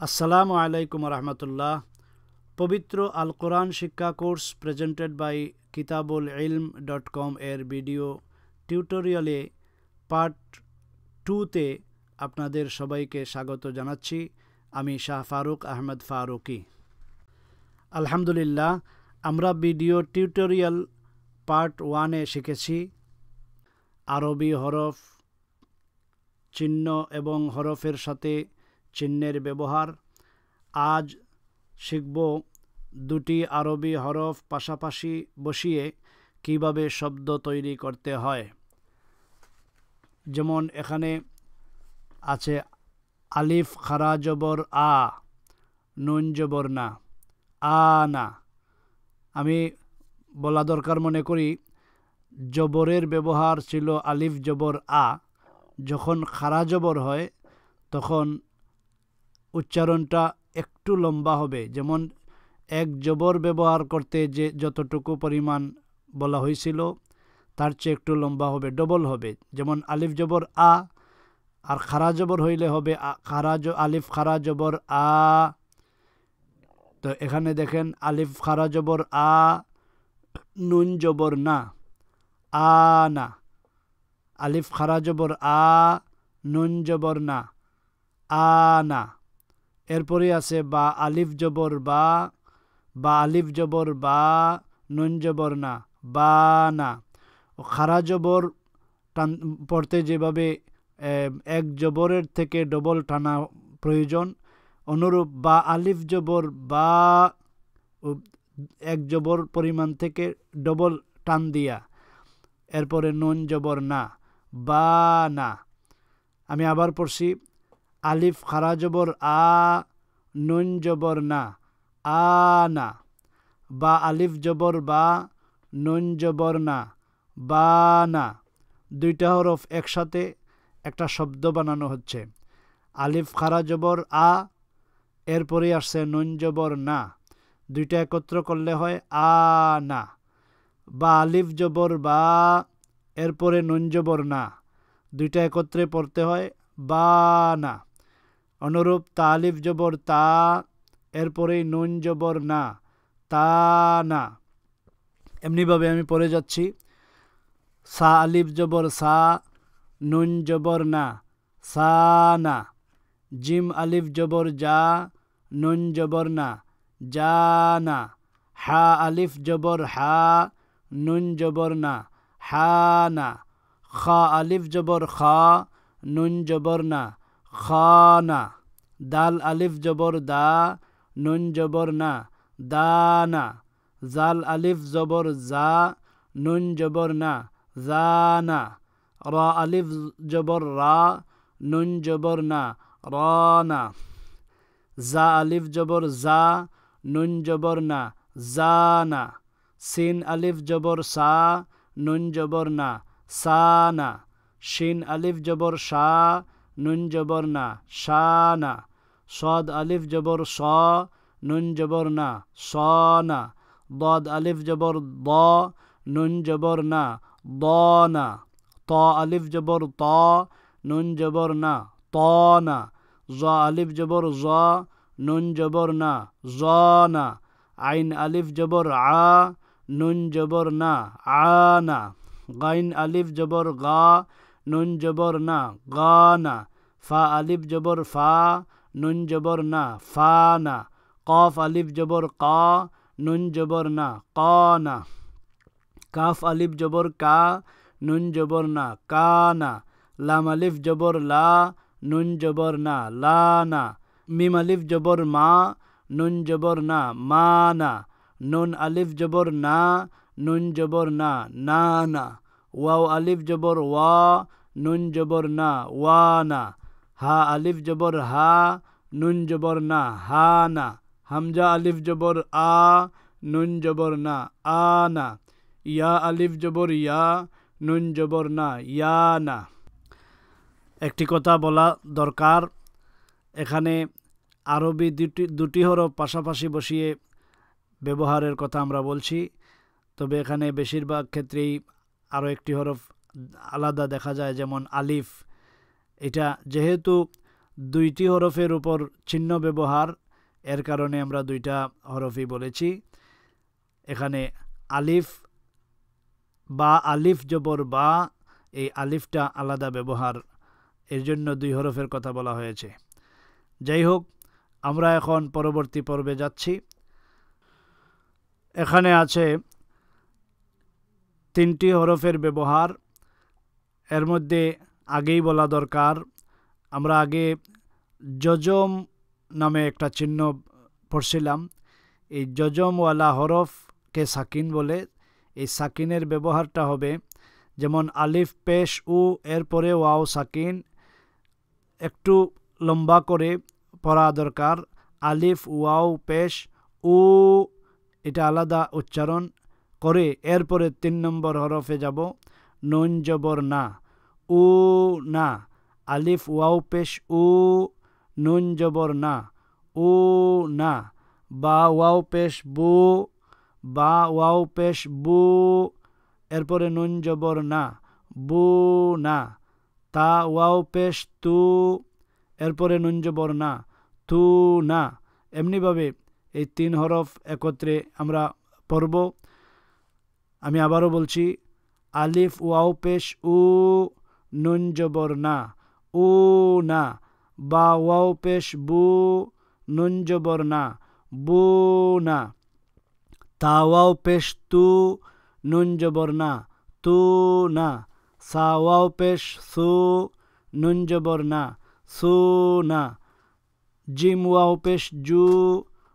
আসসালামু আলাইকুম রহমতুল্লাহ। পবিত্র আল কোরআন শিক্ষা কোর্স প্রেজেন্টেড বাই kitabul-ilm.com এর ভিডিও টিউটোরিয়ালে পার্ট 2তে আপনাদের সবাইকে স্বাগত জানাচ্ছি। আমি শাহ ফারুক আহমদ ফারুকি। আলহামদুলিল্লাহ, আমরা ভিডিও টিউটোরিয়াল পার্ট 1-এ শিখেছি আরবি হরফ, চিহ্ন এবং হরফের সাথে চিহ্নের ব্যবহার। আজ শিখব দুটি আরবি হরফ পাশাপাশি বসিয়ে কিভাবে শব্দ তৈরি করতে হয়। যেমন এখানে আছে আলিফ খারা জবর আ, নুন জবর না, আনা। আমি বলা দরকার মনে করি, জবরের ব্যবহার ছিল আলিফ জবর আ। যখন খারা জবর হয় তখন উচ্চারণটা একটু লম্বা হবে। যেমন এক জবর ব্যবহার করতে যে যতটুকু পরিমাণ বলা হয়েছিল তার চেয়ে একটু লম্বা হবে, ডবল হবে। যেমন আলিফ জবর আ, আর খারা জবর হইলে হবে আলিফ খারা জবর আ। তো এখানে দেখেন আলিফ খারা জবর আ, নুন জবর না, আনা। আলিফ খারা জবর আ, নুন জবর না, আনা। এরপরে আছে বা আলিফ জবর বা, বা আলিফ জবর বা, নুন জবর না, বানা। খারা জবর পড়তে যেভাবে এক জবরের থেকে ডবল টানা প্রয়োজন, অনুরূপ বা আলিফ জবর বা এক জবর পরিমাণ থেকে ডবল টান দিয়া এরপরে নুন জবর না, বানা। আমি আবার পড়ছি, আলিফ খারা জবর আ, নুন জবর না, আনা। বা আলিফ জবর বা, নুন জবর না, বানা। দুইটা হরফ একসাথে একটা শব্দ বানানো হচ্ছে। আলিফ খারা জবর আ, এরপরে আসছে নুন জবর না, দুইটা একত্র করলে হয় আনা। বা আলিফ জবর বা, এরপরে নুন জবর না, দুইটা একত্রে পড়তে হয় বানা। অনুরূপ তা আলিফ জবর তা, এরপরেই নুন জবর না, তা না। এমনিভাবে আমি পড়ে যাচ্ছি, সা আলিফ জবর সা, নুন জবর না, সা না। জিম আলিফ জবর জা, নুন জবর না, জা না। হা আলিফ জবর হা, নুন জবর না, হা না। খা আলিফ জবর খা, নুন জবর না, খা না। দাল আলিফ জবর দা, নুন জবর না, দা না। জাল আলিফ জবর জা, নুন জবর না, জা না। রা আলিফ জবর রা, নুন জবর না, রা না। জা আলিফ জবর জা, নুন জবর না, জা না। সিন আলিফ জবর সা, নুন জবর না, সা না। শিন আলিফ জবর শা, নুন জবর না, শা না। সদ আলিফ জবর স, নুন জবর না, স না। দদ আলিফ জবর দ, নুন জবর না, দ না। ত আলিফ জবর ত, নুন জবর না, ত না। জ আলিফ জবর জ, নুন জবর না, জ না। আইন আলিফ জবর আ, নুন জবর না, আ না। গাইন আলিফ জবর গা, নুন জবর না, গা না। ফা আলিফ জবর ফা, নুন জবর না, ফা না। কফ আলিফ জবর কা, নুন জবর না, কা না। কাফ আলিফ জবর কা, নুন জবর না, কা না। লাম আলিফ জবর লা, নুন জবর না, লা না। মিম আলিফ জবর মা, নুন জবর না, মা না। নুন আলিফ জবর না, নুন জবর না, না না। ওয়াও আলিফ জবর ওয়া, নুন জবর না, ওয়া না। হা আলিফ জবর হা, নুন জবর না, হা না। হামজা আলিফ জবর আ, নুন জবর না, আ না। ইয়া আলিফ জবর ইয়া, নুন জবর না, ইয়া না। একটি কথা বলা দরকার, এখানে আরবি দুটি হরফ পাশাপাশি বসিয়ে ব্যবহারের কথা আমরা বলছি, তবে এখানে বেশিরভাগ ক্ষেত্রেই আরও একটি হরফ আলাদা দেখা যায়, যেমন আলিফ। এটা যেহেতু দুইটি হরফের উপর চিহ্ন ব্যবহার, এর কারণে আমরা দুইটা হরফই বলেছি। এখানে আলিফ বা আলিফ জবর বা, এই আলিফটা আলাদা ব্যবহার, এর জন্য দুই হরফের কথা বলা হয়েছে। যাই হোক, আমরা এখন পরবর্তী পর্বে যাচ্ছি। এখানে আছে 3টি হরফের ব্যবহার। এর মধ্যে আগেই বলা দরকার, আমরা আগে যজম নামে একটা চিহ্ন পড়ছিলাম। এই যজমওয়ালা হরফকে সাকিন বলে। এই সাকিনের ব্যবহারটা হবে যেমন আলিফ পেশ উ, এরপরে ওয়াও সাকিন, একটু লম্বা করে পড়া দরকার। আলিফ ওয়াও পেশ উ, এটা আলাদা উচ্চারণ করে এরপরে 3 নম্বর হরফে যাব, নুন জবর না, উ না। আলিফ ওয়াও পেশ উ, নুন জবর না, উ না। বা ওয়াও পেশ বু, বা ওয়াও পেশ বু, এরপরে নুন জবর না, বু না। তা ওয়াও পেশ তু, এরপরে নুন জবর না, তু না। এমনিভাবে এই 3 হরফ একত্রে আমরা পড়ব। আমি আবারও বলছি, আলিফ ওয়াও পেশ উ, নুন জবর না, উ না। বা ওয়াও পেশ বু, নুন জবর না, বু না। তা ওয়াও পেশ তু, নুন জবর না, তু না। সা ওয়াও পেশ সু, নুন জবর না, সু না। জিম ওয়াও পেশ জু,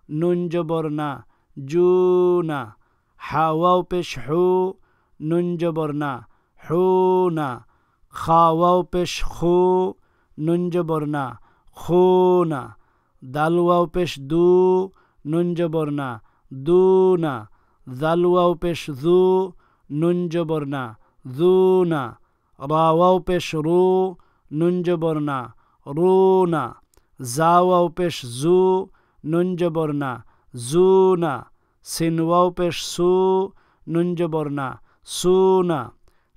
নুন জবর না, জু না। হা ওয়াও পেশ হু, নুন জবর না, হু না। খা ওয়াও পেশ খু, নুন জবর না, খু না। দাল ওয়াও পেশ দু, নুন জবর না, দু না। জাল ওয়াও পেশ জু, নুন জবর না, জু না। রা ওয়াও পেশ রু, নুন জবর না, রু না। জা ওয়াও পেশ জু, নুন জবর না, জু না। সিন ওয়াও পেশ সু, নুন জবর না, সু না।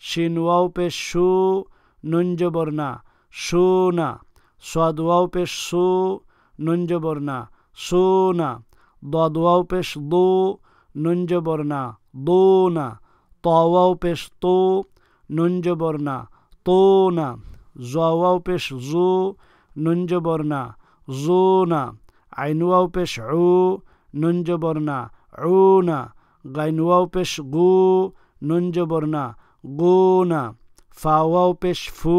শিন ওয়াও পেশ সু, নুন জবর না, সু না। সাদ ওয়াও পেশ সু, নুন জবর না, সু না। দাদ ওয়াও পেশ দু, নুন জবর না, দু না। তা ওয়াও পেশ তু, নুন জবর না, তু না। জা ওয়াও পেশ জু, নুন জবর না, জু না। আইন ওয়াও পেশ উ, নুন জবর না, উ না। গাইন ওয়াও পেশ গু, নুন জবর না, গু না। ফা ওয়াও পেশ ফু,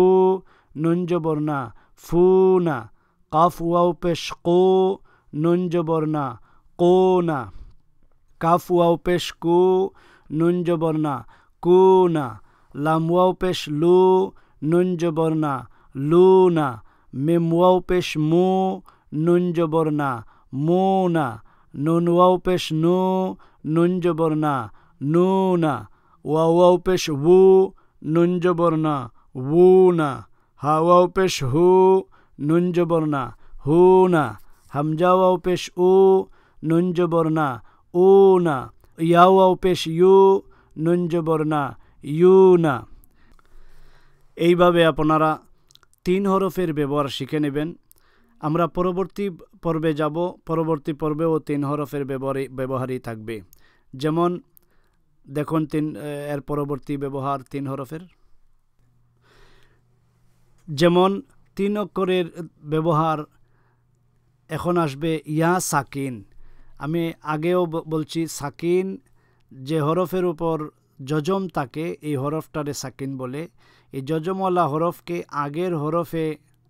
নুন জবর না, ফু না। কাফ ওয়াও পেশ কু, নুন জবর না, কু না। কাফ ওয়াও পেশ কু, নুন জবর না, কু না। লাম ওয়াও পেশ লু, নুন জবর না, লু না। মিম ওয়াও পেশ মু, নুন জবর না, মু না। নুন ওয়াও পেশ নু, নুন জবর না, নু না। ওয়াও ওয়াও পেশ ওয়ু, নুন জবর না, ওয়ু না। হা ওয়াও পেশ হু, নুন জবর না, হু না। হামজা ওয়াও পেশ উ, নুন জবর না, উ না। ইয়া ওয়াও পেশ ইউ, নুন জবর না, ইউ না। এইভাবে আপনারা 3 হরফের ব্যবহার শিখে নেবেন। আমরা পরবর্তী পর্বে যাব। পরবর্তী পর্বেও 3 হরফের ব্যবহারই থাকবে। যেমন দেখুন এর পরবর্তী ব্যবহার 3 হরফের। যেমন 3 অক্ষরের ব্যবহার এখন আসবে ইয়া সাকিন। আমি আগেও বলছি, সাকিন যে হরফের উপর যজম থাকে এই হরফটারে সাকিন বলে। এই যজমওয়ালা হরফকে আগের হরফে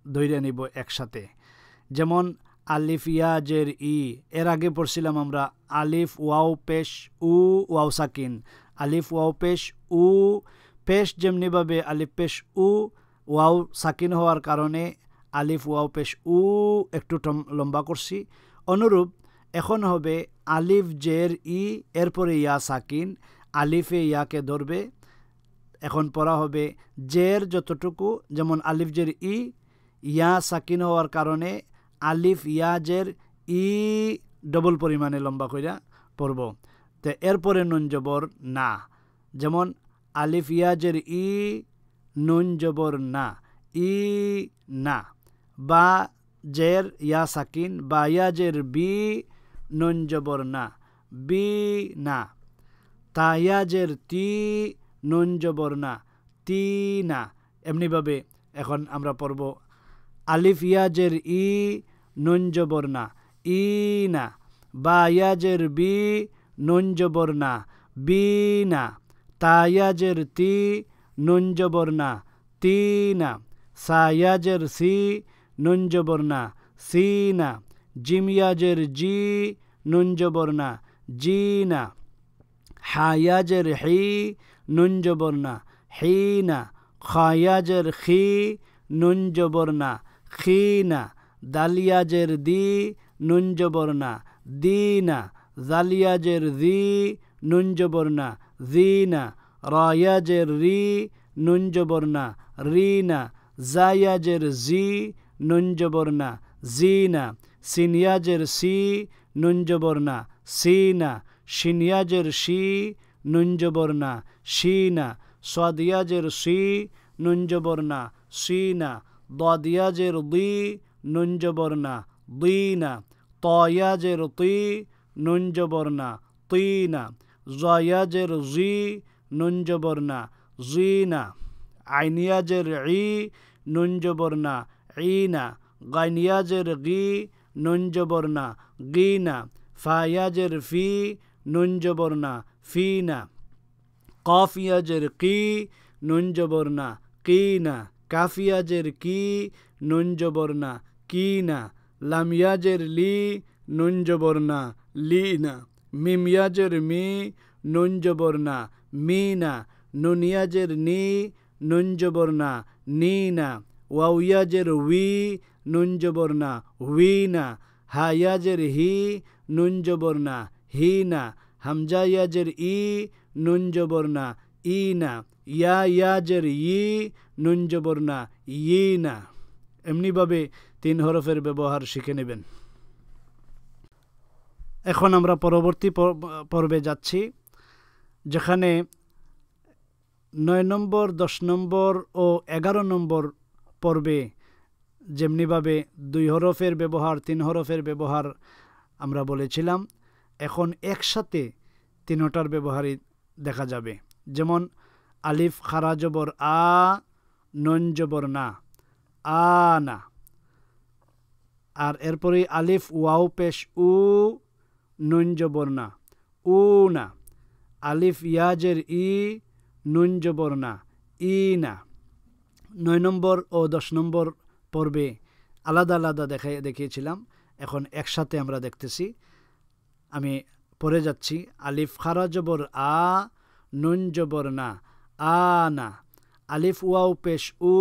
ধরে নিব একসাথে। যেমন আলিফ ইয়া জের ই, এর আগে পড়ছিলাম আমরা আলিফ ওয়াও পেশ উ, ওয়াও সাকিন। আলিফ ওয়াও পেশ উ, পেশ যেমনিভাবে আলিফ পেশ উ, ওয়াও সাকিন হওয়ার কারণে আলিফ ওয়াও পেশ উ একটু লম্বা করছি। অনুরূপ এখন হবে আলিফ জের ই, এরপরে ইয়া সাকিন। আলিফে ইয়াকে ধরবে। এখন পড়া হবে জের যতটুকু, যেমন আলিফ জের ই, ইয়া সাকিন হওয়ার কারণে আলিফ ইয়া জের ই ডবল পরিমাণে লম্বা কইরা পড়ব। তো এরপরে নুন জবর না। যেমন আলিফ ইয়া জের ই, নুন জবর না, ই না। বা জের ইয়া সাকিন, বা ইয়া জের বি, নুন জবর না, বি না। তা ইয়া জের তি, নুন জবর না, তি না। এমনিভাবে এখন আমরা পড়ব আলিফ ইয়া জের ই, নুন জবর না, ই না। বা ইয়া জের বি, নুন জবর না, বি না। তা ইয়া জের তি, নুন জবর না, তি না। সা ইয়া জের সি, নুন জবর না, সি না। জিম ইয়া জের জি, নুন জবর না, জি না। হা ইয়া জের হি, নুন জবর না, হি না। খা ইয়া জের খি, নুন জবর না, খি না। দাল ইয়া জের দি, নুন জবর না, দি না। জাল ইয়া জের জি, নুন জবর না, জি না। রা ইয়া জের রি, নুন জবর না, রি না। জা ইয়া জের জি, নুন জবর না, জি না। সিন ইয়া জের সি, নুন জবর না, সি না। শিন ইয়া জের শি, নুন জবর না, শি না। সাদ ইয়া জের সি, নুন জবর না, সি না। দাদ ইয়া জের দি, নুন জবর না, দি না। তা ইয়া জের তি, নুন জবর না, তি না। জা ইয়া জের জি, নুন জবর না, জি না। আইন ইয়া জের ই, নুন জবর না, ই না। গাইন ইয়া জের গি, নুন জবর না, গি না। ফা ইয়া জের ফি, নুন জবর না, ফি না। কফ ইয়া জের কি, নুন জবর না, কি না। কাফ ইয়া জের কি, নুন জবর না, কি না। লাম ইয়া জের লি, নুন জবর না, লি না। মিম ইয়া জের মি, নুন জবর না, মি না। নুন ইয়া জের নি, নুন জবর না, নি না। ওয়াও ইয়া জের উই, নুন জবর না, হুই না। হা ইয়া জের হি, নুন জবর না, হি না। হামজা ইয়া জের ই, নুন জবর না, ই না। ইয়া জের ই, নুন জবর না, ই না। এমনিভাবে 3 হরফের ব্যবহার শিখে নেবেন। এখন আমরা পরবর্তী পর্বে যাচ্ছি, যেখানে 9 নম্বর, 10 নম্বর ও 11 নম্বর পর্বে যেমনিভাবে 2 হরফের ব্যবহার, 3 হরফের ব্যবহার আমরা বলেছিলাম, এখন একসাথে 3টার ব্যবহারই দেখা যাবে। যেমন আলিফ খারা জবর আ, নুন জবর না, আ না। আর এরপরে আলিফ ওয়াও পেশ উ, নুন জবর না, উ না। আলিফ ইয়াজের ই, নুন জবর না, ই না। 9 নম্বর ও 10 নম্বর পর্বে আলাদা আলাদা দেখিয়েছিলাম, এখন একসাথে আমরা দেখতেছি। আমি পড়ে যাচ্ছি। আলিফ খারা জবর আ, নুন জবর না, আ না। আলিফ ওয়াও পেশ উ,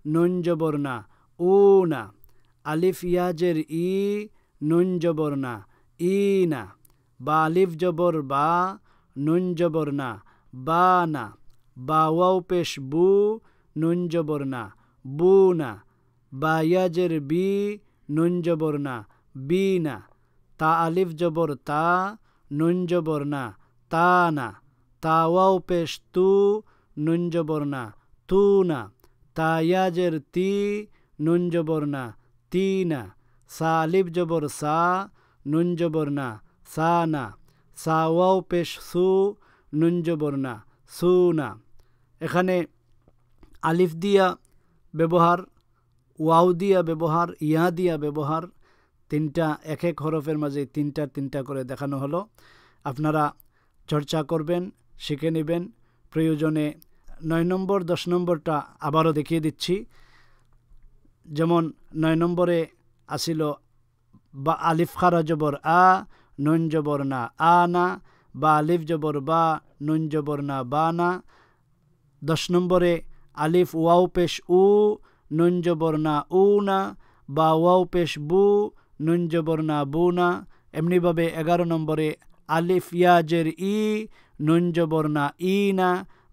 নুন জবর না, উ না। আলিফ ইয়াজের ই, নুন জবর না, ই না। বা আলিফ জবর বা, নুন জবর না, বা না। বা ওয়াও পেশ বু, নুন জবর না, বু না। বা ইয়াজের বি, নুন জবর না, বি না। তা আলিফ জবর তা, নুন জবর না, তা না। তা ওয়াও পেশ তু, নুন জবর না, তু না। তা ইয়াজের তি, নুন জবর না, তি না। সা আলিফ জবর সা, নুন জবর না, সা না। সা ওয়াও পেশ সু, নুন জবর না, সু না। এখানে আলিফ দিয়া ব্যবহার, ওয়াও দিয়া ব্যবহার, ইয়া দিয়া ব্যবহার, 3টা এক এক হরফের মাঝে 3টা করে দেখানো হলো। আপনারা চর্চা করবেন, শিখে নেবেন। প্রয়োজনে 9 নম্বর 10 নম্বরটা আবারও দেখিয়ে দিচ্ছি। যেমন 9 নম্বরে আসিল বা আলিফ খারা জবর আ, নুন জবর না, আ না। বা আলিফ জবর বা, নুন জবর না, বা না। 10 নম্বরে আলিফ ওয়াও পেশ উ, নুন জবর না, উ না। বা ওয়াও পেশ বু, নুন জবর না, বু না। এমনিভাবে 11 নম্বরে আলিফ ইয়াজের ই, নুন জবর না, ই না।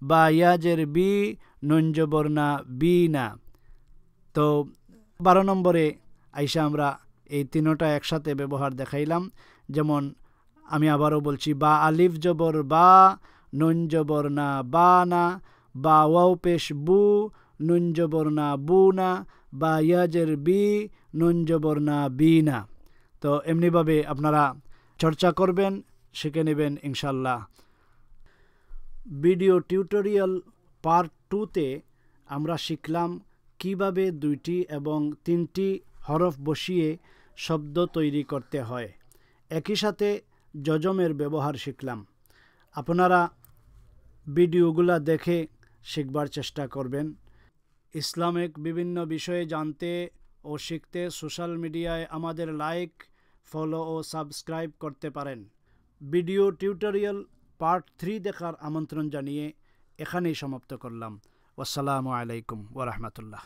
বা ইয়াজের বি, নুন জবর না, বি না। তো 12 নম্বরে আইসা আমরা এই 3টা একসাথে ব্যবহার দেখাইলাম। যেমন আমি আবারও বলছি, বা আলিফ জবর বা, নুন জবর না, বা না। বা ওয়াও পেশ বু, নুন জবর না বুনা, বা ইয়াজের বি নুন জবর না বিনা। তো এমনিভাবে আপনারা চর্চা করবেন, শিখে নেবেন ইনশাল্লাহ। ভিডিও টিউটোরিয়াল পার্ট 2তে আমরা শিখলাম কিভাবে 2টি এবং 3টি হরফ বসিয়ে শব্দ তৈরি করতে হয়। একই সাথে যজমের ব্যবহার শিখলাম। আপনারা ভিডিওগুলা দেখে শিখবার চেষ্টা করবেন। ইসলামিক বিভিন্ন বিষয়ে জানতে ও শিখতে সোশ্যাল মিডিয়ায় আমাদের লাইক, ফলো ও সাবস্ক্রাইব করতে পারেন। ভিডিও টিউটোরিয়াল পার্ট 3 দেখার আমন্ত্রণ জানিয়ে এখানেই সমাপ্ত করলাম। আসসালামু আলাইকুম ওয়া রাহমাতুল্লাহ।